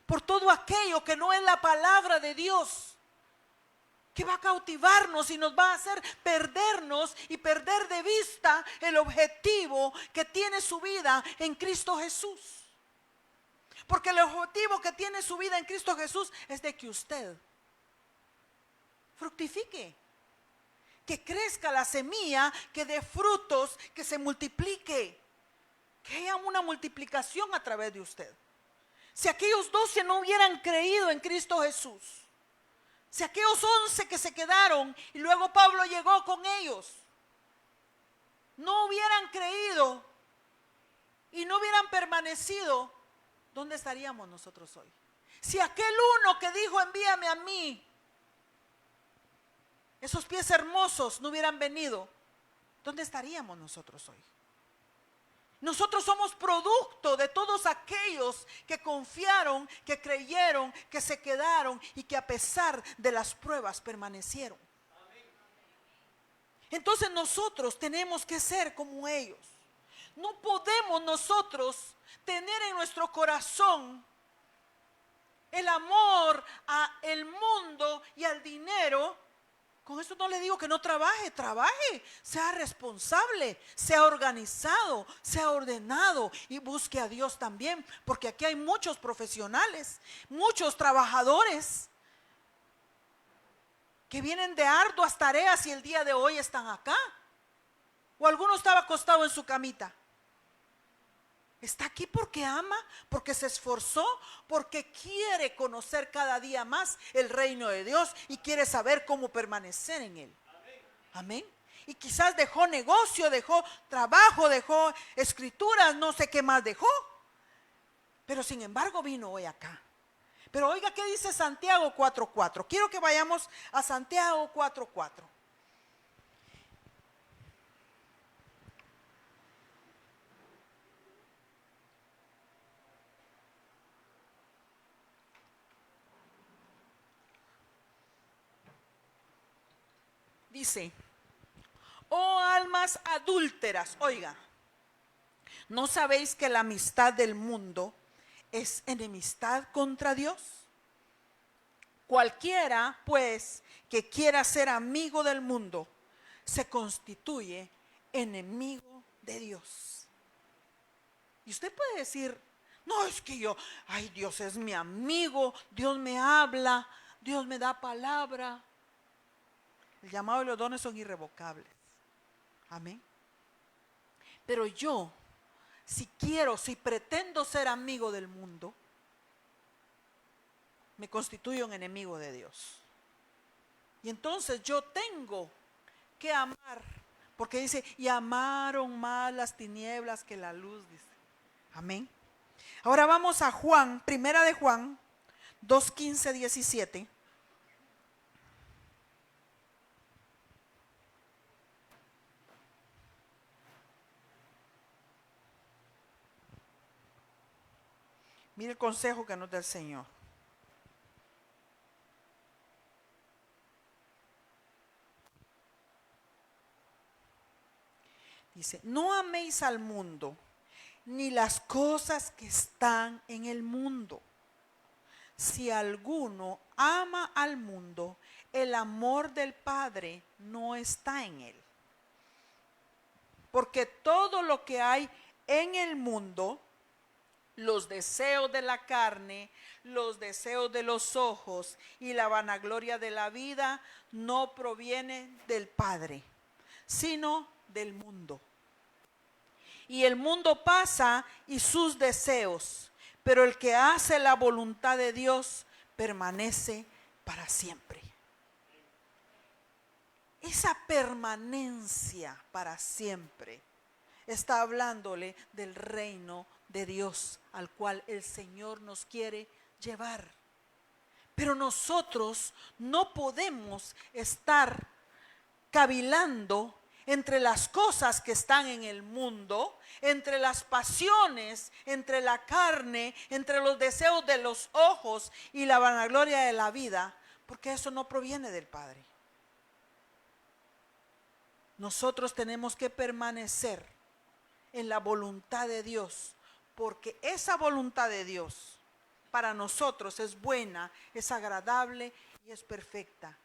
por todo aquello que no es la palabra de Dios, que va a cautivarnos y nos va a hacer perdernos y perder de vista el objetivo que tiene su vida en Cristo Jesús. Porque el objetivo que tiene su vida en Cristo Jesús es de que usted fructifique, que crezca la semilla, que dé frutos, que se multiplique, que haya una multiplicación a través de usted. Si aquellos 12 no hubieran creído en Cristo Jesús, si aquellos 11 que se quedaron y luego Pablo llegó con ellos, no hubieran creído, y no hubieran permanecido, ¿dónde estaríamos nosotros hoy? Si aquel uno que dijo, envíame a mí, esos pies hermosos no hubieran venido, ¿dónde estaríamos nosotros hoy? Nosotros somos producto de todos aquellos que confiaron, que creyeron, que se quedaron y que a pesar de las pruebas permanecieron. Entonces nosotros tenemos que ser como ellos. No podemos nosotros tener en nuestro corazón el amor al mundo y al dinero. Con eso no le digo que no trabaje, sea responsable, sea organizado, sea ordenado y busque a Dios también, porque aquí hay muchos profesionales, muchos trabajadores que vienen de arduas tareas y el día de hoy están acá. O alguno estaba acostado en su camita. Está aquí porque ama, porque se esforzó, porque quiere conocer cada día más el reino de Dios y quiere saber cómo permanecer en él. Amén. Y quizás dejó negocio, dejó trabajo, dejó escrituras, no sé qué más dejó. Pero sin embargo vino hoy acá. Pero oiga qué dice Santiago 4:4. Quiero que vayamos a Santiago 4:4. Dice, oh almas adúlteras, oiga, ¿no sabéis que la amistad del mundo es enemistad contra Dios? Cualquiera, pues, que quiera ser amigo del mundo, se constituye enemigo de Dios. Y usted puede decir, no, es que ay, Dios es mi amigo, Dios me habla, Dios me da palabra. El llamado y los dones son irrevocables. Amén. Pero yo, si pretendo ser amigo del mundo, me constituyo un enemigo de Dios. Y entonces yo tengo que amar, porque dice, y amaron más las tinieblas que la luz, dice. Amén. Ahora vamos a Juan, primera de Juan, 2:15-17. Mire el consejo que nos da el Señor. Dice, no améis al mundo, ni las cosas que están en el mundo. Si alguno ama al mundo, el amor del Padre no está en él. Porque todo lo que hay en el mundo, los deseos de la carne, los deseos de los ojos y la vanagloria de la vida, no proviene del Padre, sino del mundo. Y el mundo pasa y sus deseos, pero el que hace la voluntad de Dios permanece para siempre. Esa permanencia para siempre está hablándole del reino de Dios al cual el Señor nos quiere llevar. Pero nosotros no podemos estar cavilando entre las cosas que están en el mundo, entre las pasiones, entre la carne, entre los deseos de los ojos y la vanagloria de la vida, porque eso no proviene del Padre. Nosotros tenemos que permanecer en la voluntad de Dios, porque esa voluntad de Dios para nosotros es buena, es agradable y es perfecta.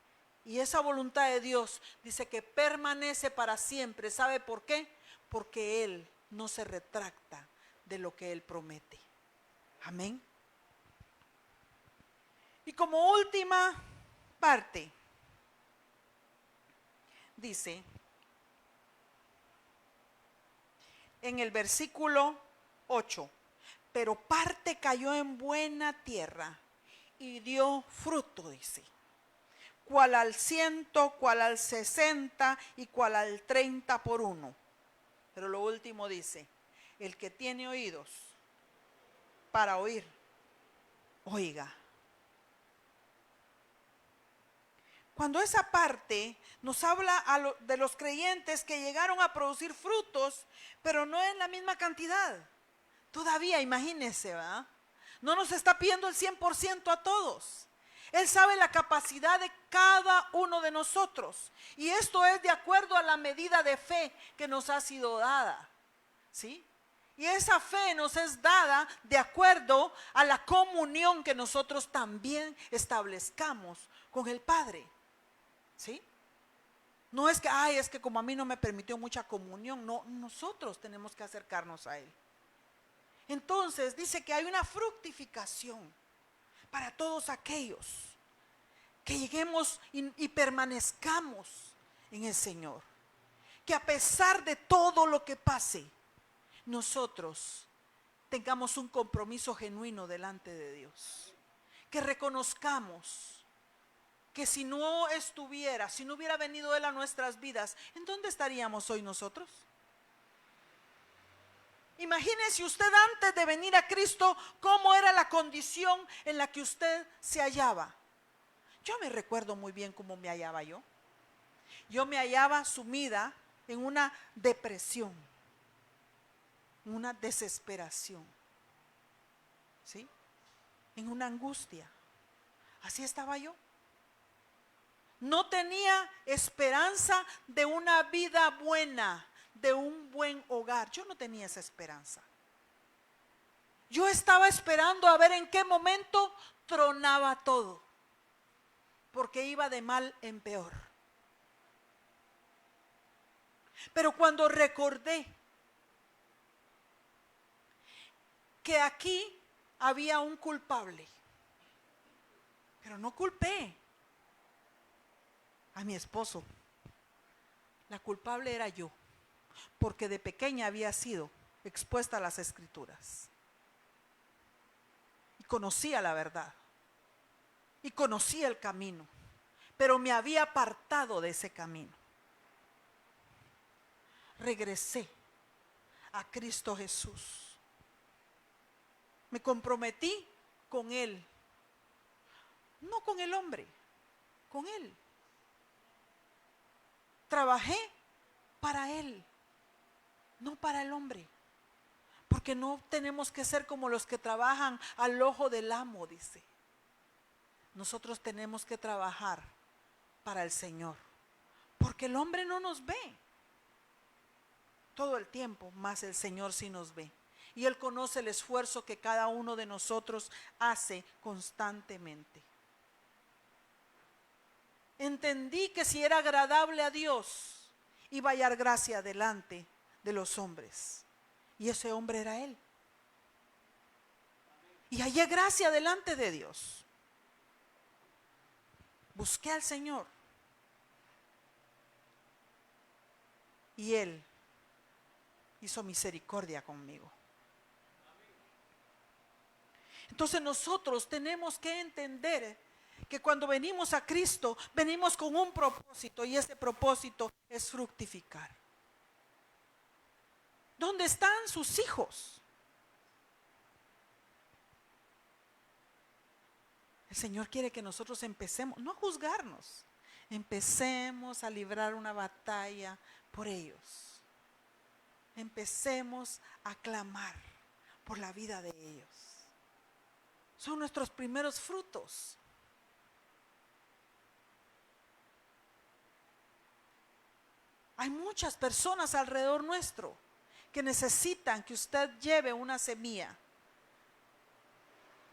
Y esa voluntad de Dios dice que permanece para siempre. ¿Sabe por qué? Porque Él no se retracta de lo que Él promete. Amén. Y como última parte, dice en el versículo 8, pero parte cayó en buena tierra y dio fruto, dice, cual al 100, cual al 60 y cual al 30 por uno. Pero lo último dice, el que tiene oídos para oír, oiga. Cuando esa parte nos habla de los creyentes que llegaron a producir frutos, pero no en la misma cantidad. Todavía, imagínense, ¿verdad? No nos está pidiendo el 100% a todos. Él sabe la capacidad de cada uno de nosotros. Y esto es de acuerdo a la medida de fe que nos ha sido dada. ¿Sí? Y esa fe nos es dada de acuerdo a la comunión que nosotros también establezcamos con el Padre. ¿Sí? No es que, es que como a mí no me permitió mucha comunión. No, nosotros tenemos que acercarnos a Él. Entonces dice que hay una fructificación para todos aquellos que lleguemos y permanezcamos en el Señor. Que a pesar de todo lo que pase, nosotros tengamos un compromiso genuino delante de Dios. Que reconozcamos que si no hubiera venido Él a nuestras vidas, ¿en dónde estaríamos hoy nosotros? Imagínese usted antes de venir a Cristo, cómo era la condición en la que usted se hallaba. Yo me recuerdo muy bien cómo me hallaba yo. Yo me hallaba sumida en una depresión, en una desesperación, ¿sí? En una angustia. Así estaba yo. No tenía esperanza de una vida buena, de un buen hogar. Yo no tenía esa esperanza. Yo estaba esperando a ver en qué momento tronaba todo, porque iba de mal en peor. Pero cuando recordé que aquí había un culpable, pero no culpé a mi esposo, la culpable era yo, porque de pequeña había sido expuesta a las Escrituras y conocía la verdad y conocía el camino, pero me había apartado de ese camino. Regresé a Cristo Jesús, me comprometí con Él, no con el hombre, con Él. Trabajé para Él, no para el hombre, porque no tenemos que ser como los que trabajan al ojo del amo, dice. Nosotros tenemos que trabajar para el Señor, porque el hombre no nos ve todo el tiempo, más el Señor sí nos ve. Y Él conoce el esfuerzo que cada uno de nosotros hace constantemente. Entendí que si era agradable a Dios, iba a hallar gracia delante de los hombres. Y ese hombre era Él. Y hallé gracia delante de Dios. Busqué al Señor. Y Él hizo misericordia conmigo. Entonces nosotros tenemos que entender que cuando venimos a Cristo, venimos con un propósito, y ese propósito es fructificar. ¿Dónde están sus hijos? El Señor quiere que nosotros empecemos, no a juzgarnos, empecemos a librar una batalla por ellos. Empecemos a clamar por la vida de ellos. Son nuestros primeros frutos. Hay muchas personas alrededor nuestro que necesitan que usted lleve una semilla.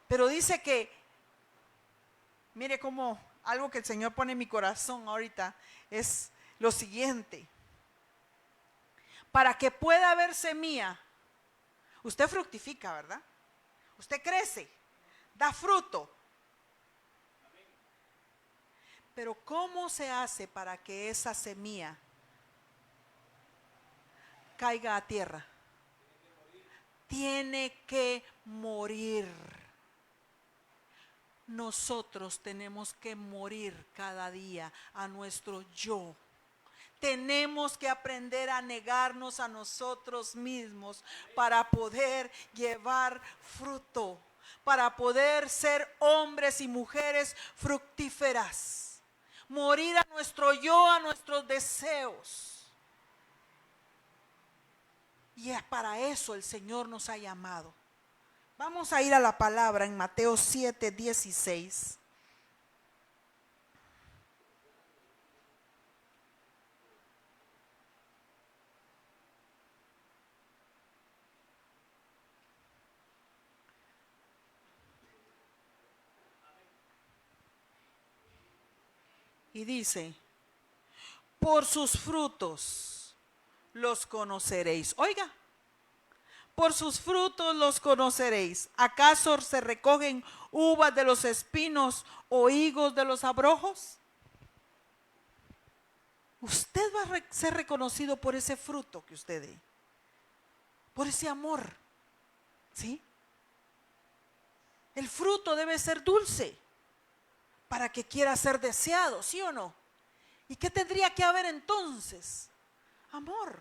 Pero dice que, mire cómo algo que el Señor pone en mi corazón ahorita es lo siguiente. Para que pueda haber semilla, usted fructifica, ¿verdad? Usted crece, da fruto. Pero ¿cómo se hace para que esa semilla caiga a tierra? Tiene que morir. Nosotros tenemos que morir cada día a nuestro yo. tenemos que aprender a negarnos a nosotros mismos para poder llevar fruto, para poder ser hombres y mujeres fructíferas, morir a nuestro yo, a nuestros deseos. Y es para eso el Señor nos ha llamado. Vamos a ir a la palabra en Mateo 7:16. Y dice, por sus frutos los conoceréis. Oiga, por sus frutos los conoceréis. ¿Acaso se recogen uvas de los espinos o higos de los abrojos? Usted va a ser reconocido por ese fruto que usted dé, por ese amor, ¿sí? El fruto debe ser dulce para que quiera ser deseado, ¿sí o no? ¿Y qué tendría que haber entonces? Amor.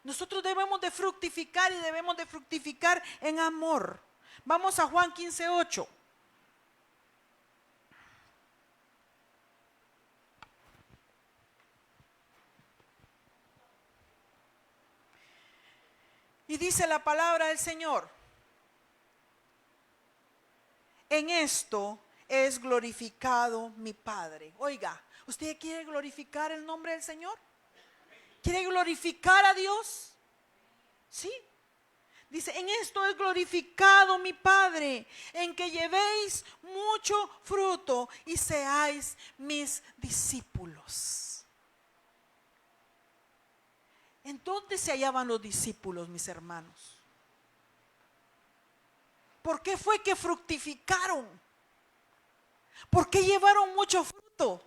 Nosotros debemos de fructificar y debemos de fructificar en amor. Vamos a Juan 15:8. Y dice la palabra del Señor: en esto es glorificado mi Padre. Oiga, ¿usted quiere glorificar el nombre del Señor? ¿Quiere glorificar a Dios? Sí. Dice, en esto es glorificado mi Padre, en que llevéis mucho fruto y seáis mis discípulos. ¿En dónde se hallaban los discípulos, mis hermanos? ¿Por qué fue que fructificaron? ¿Por qué llevaron mucho fruto?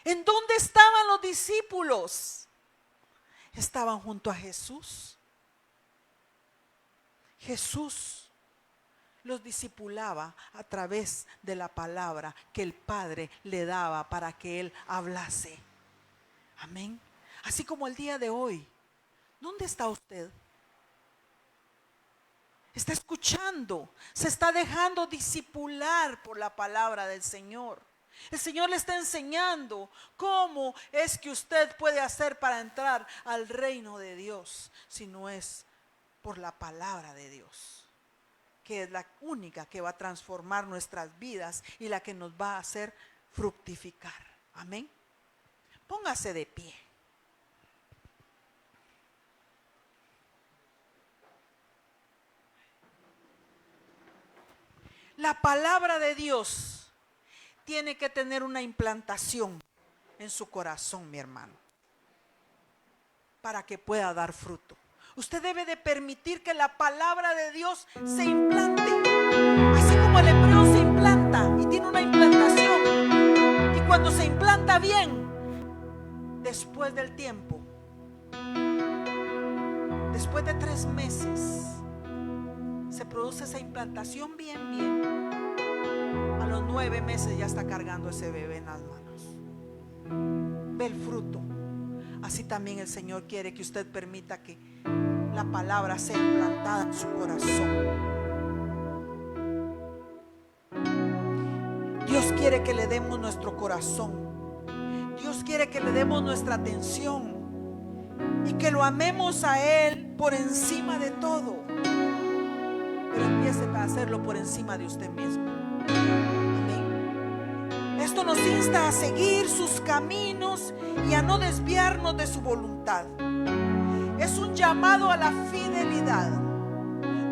¿En dónde estaban los discípulos? Estaban junto a Jesús. Jesús los discipulaba a través de la palabra que el Padre le daba para que Él hablase. Amén. Así como el día de hoy, ¿dónde está usted? Está escuchando, se está dejando discipular por la palabra del Señor. El Señor le está enseñando cómo es que usted puede hacer para entrar al reino de Dios, si no es por la palabra de Dios, que es la única que va a transformar nuestras vidas y la que nos va a hacer fructificar. Amén. Póngase de pie. La palabra de Dios tiene que tener una implantación en su corazón, mi hermano, para que pueda dar fruto. Usted debe de permitir que la palabra de Dios se implante, así como el embrión se implanta y tiene una implantación. Y cuando se implanta bien, después del tiempo, después de 3 meses, se produce esa implantación bien. A los 9 meses ya está cargando ese bebé en las manos. Ve el fruto. Así también el Señor quiere que usted permita que la palabra sea implantada en su corazón. Dios quiere que le demos nuestro corazón. Dios quiere que le demos nuestra atención y que lo amemos a Él por encima de todo. Pero empiece a hacerlo por encima de usted mismo. Amén. Esto nos insta a seguir sus caminos y a no desviarnos de su voluntad. Es un llamado a la fidelidad,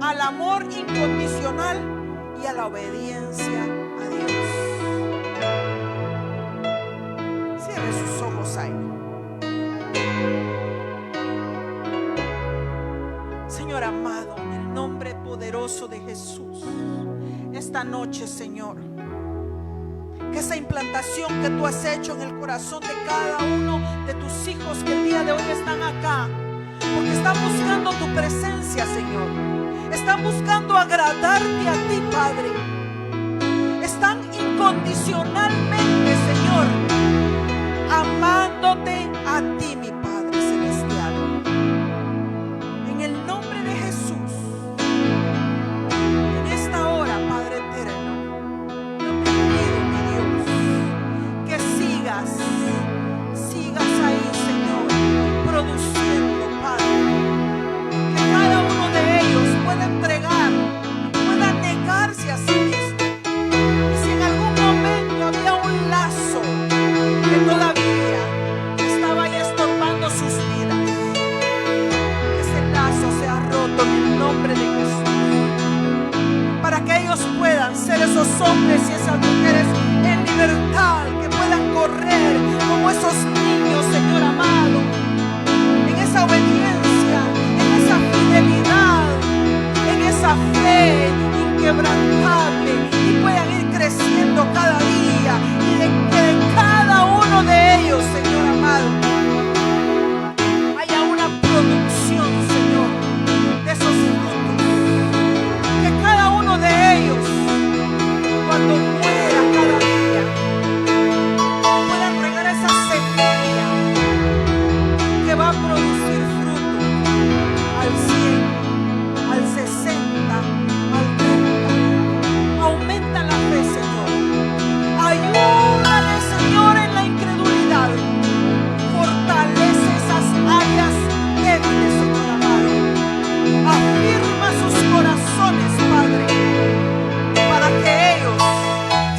al amor incondicional y a la obediencia a Dios. Cierre sus ojos ahí. Señor amado, en el nombre poderoso de Jesús, esta noche, Señor, que esa implantación que tú has hecho en el corazón de cada uno de tus hijos que el día de hoy están acá, porque están buscando tu presencia, Señor, están buscando agradarte a ti, Padre, están incondicionalmente, Señor, amando puedan ser esos hombres y esas mujeres en libertad, que puedan correr como esos niños, Señor amado, en esa obediencia, en esa fidelidad, en esa fe inquebrantable, y puedan ir creciendo cada día, y de que en cada uno de ellos, Señor amado, haya una producción, Señor, de esos frutos, que cada uno de ellos, cuando muera cada día, puedan regar esa semilla que va a producir fruto al 100, al 60, al 30. Aumenta la fe, Señor. Ayúdale, Señor, en la incredulidad. Fortalece esas áreas débiles, Señor amado. Afirma sus corazones, Padre, para que ellos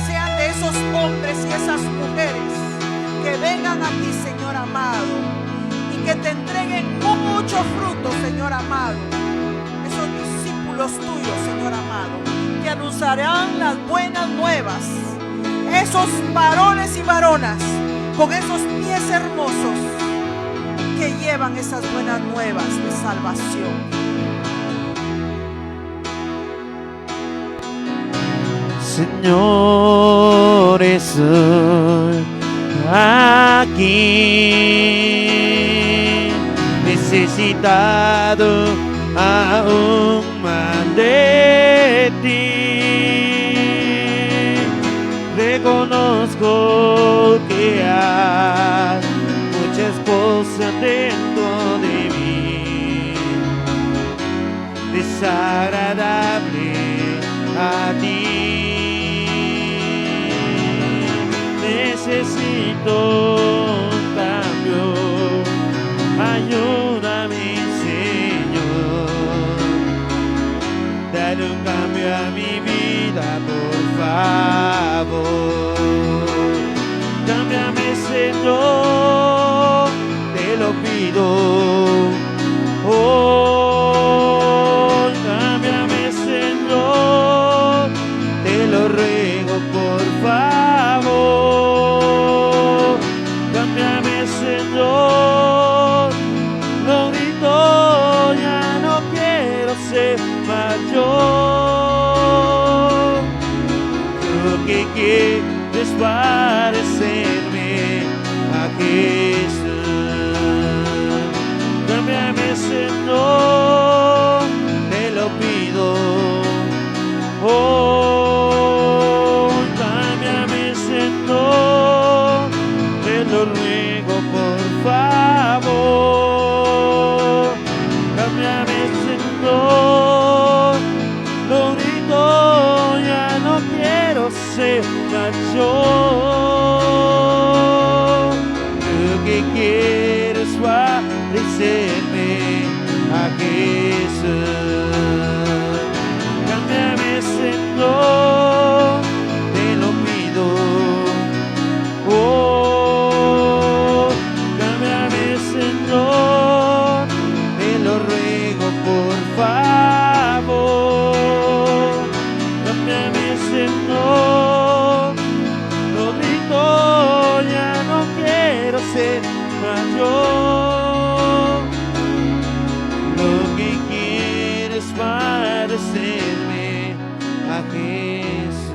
sean de esos hombres y esas mujeres que vengan a ti, Señor amado, y que te entreguen mucho fruto, Señor amado. Esos discípulos tuyos, Señor amado, que anunciarán las buenas nuevas. Esos varones y varonas con esos pies hermosos que llevan esas buenas nuevas de salvación. Señor, estoy aquí, necesitado aún más de ti. Reconozco que hay muchas cosas dentro de mí, desagradable a ti. Necesito un cambio, ayúdame, Señor. Dale un cambio a mi vida, por favor. Cámbiame, Señor, te lo pido. Oh, cámbiame, Señor, te lo ruego, por favor. Cámbiame, Señor, lo grito, ya no quiero ser mayor. Lo que quiero es parecerme a Jesús. Cámbiame, Señor, te lo pido. Oh, cámbiame, Señor, te lo ruego, por favor. Cámbiame, Señor, lo grito, ya no quiero ser mayor. Lo que quiero es parecerme a Jesús. Cámbiame, Señor, te lo pido. Oh, cámbiame, Señor, te lo ruego, por favor. Cámbiame, Señor, lo grito, ya no quiero ser mayor. Lo que quiero es parecerme a Jesús.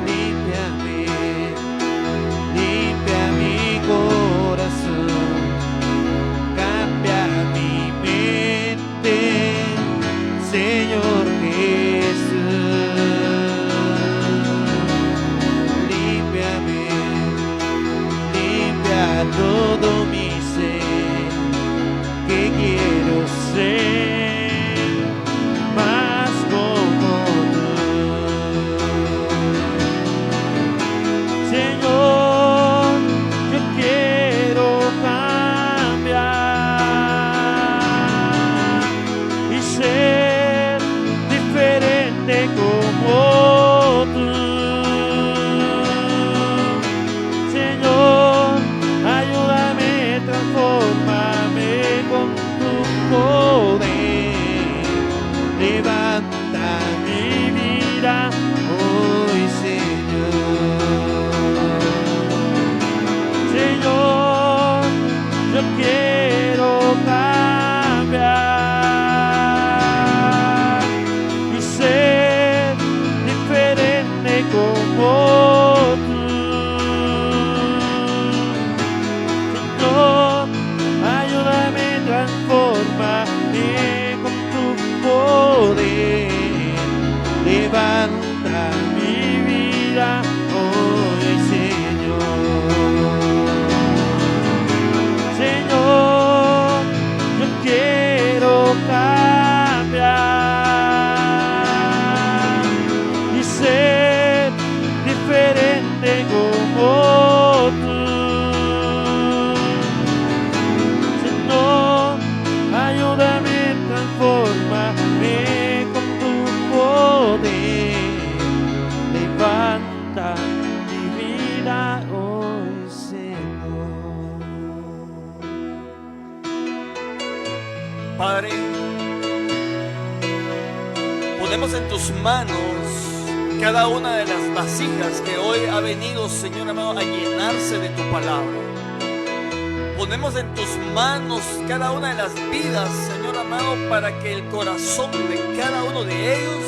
Límpiame, limpia mi corazón, cambia mi mente, Padre, ponemos en tus manos cada una de las vasijas que hoy ha venido, Señor amado, a llenarse de tu palabra. Ponemos en tus manos cada una de las vidas, Señor amado, para que el corazón de cada uno de ellos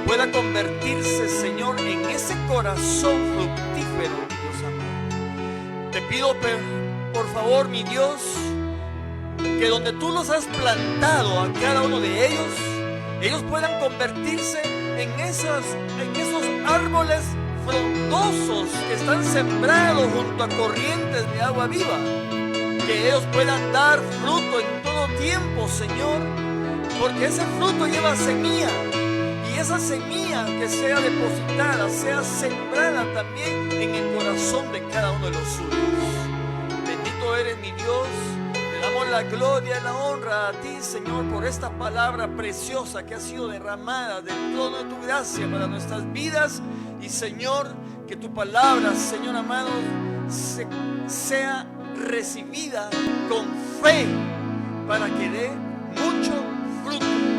pueda convertirse, Señor, en ese corazón fructífero, Dios amado. Te pido, por favor, mi Dios, que donde tú los has plantado a cada uno de ellos puedan convertirse en esos árboles frondosos que están sembrados junto a corrientes de agua viva. Que ellos puedan dar fruto en todo tiempo, Señor, porque ese fruto lleva semilla, y esa semilla que sea depositada, sea sembrada también en el corazón de cada uno de los suyos. Bendito eres, mi Dios. Te damos la gloria y la honra a ti, Señor, por esta palabra preciosa que ha sido derramada del trono de tu gracia para nuestras vidas. Y, Señor, que tu palabra, Señor amado, sea recibida con fe para que dé mucho fruto.